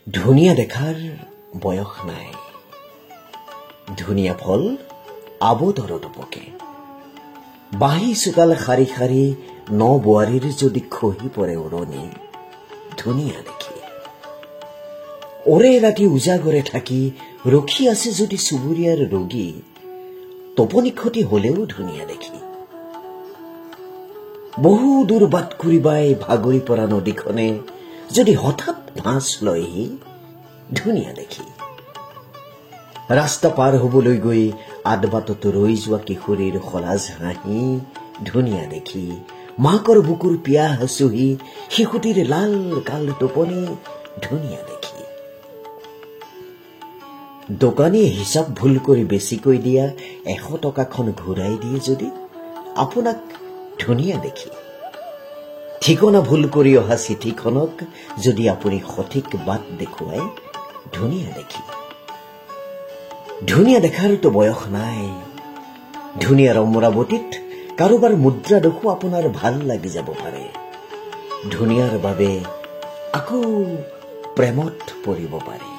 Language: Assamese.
ধুনীয়া দেখাৰ বয়স নাই, ধুনীয়া ফল আবতৰত পকে। বাঁহী চোতাল শাৰী শাৰী ন বোৱাৰীৰ যদি খহি পৰে উৰণি, ধুনীয়া দেখি। ওৰে ৰাতি উজাগৰে থাকি ৰখি আছে যদি চুবুৰীয়াৰ ৰোগী, টোপনি ক্ষতি হলেও ধুনীয়া দেখি। বহু দূৰ বাট কুৰিবাই ভাগৰি পৰা নদীখনে যদি হঠাৎ ভাঁজ লয়হি, ধুনীয়া দেখি। ৰাস্তা পাৰ হবলৈ গৈ আদবাটত ৰৈ যোৱা কিশোৰীৰ সলাজ হাঁহি, ধুনীয়া দেখি। মাকৰ বুকুৰ পিয়াহ চুহি শিশুটিৰ লাল কাল টোপনি, ধুনীয়া দেখি। দোকানীয়ে হিচাপ ভুল কৰি বেছিকৈ দিয়া 100 টকাখন ঘূৰাই দিয়ে যদি, আপোনাক ধুনীয়া দেখি। ঠিকনা ভুল কৰি অহা চিঠিখনক যদি আপুনি সঠিক বাট দেখুৱাই, ধুনীয়া দেখি। ধুনীয়া দেখাৰতো বয়স নাই, ধুনীয়াৰ অমৰাৱতীত কাৰোবাৰ মুদ্ৰা দেখো আপোনাৰ ভাল লাগি যাব পাৰে। ধুনীয়াৰ বাবে আকৌ প্ৰেমত পৰিব পাৰে।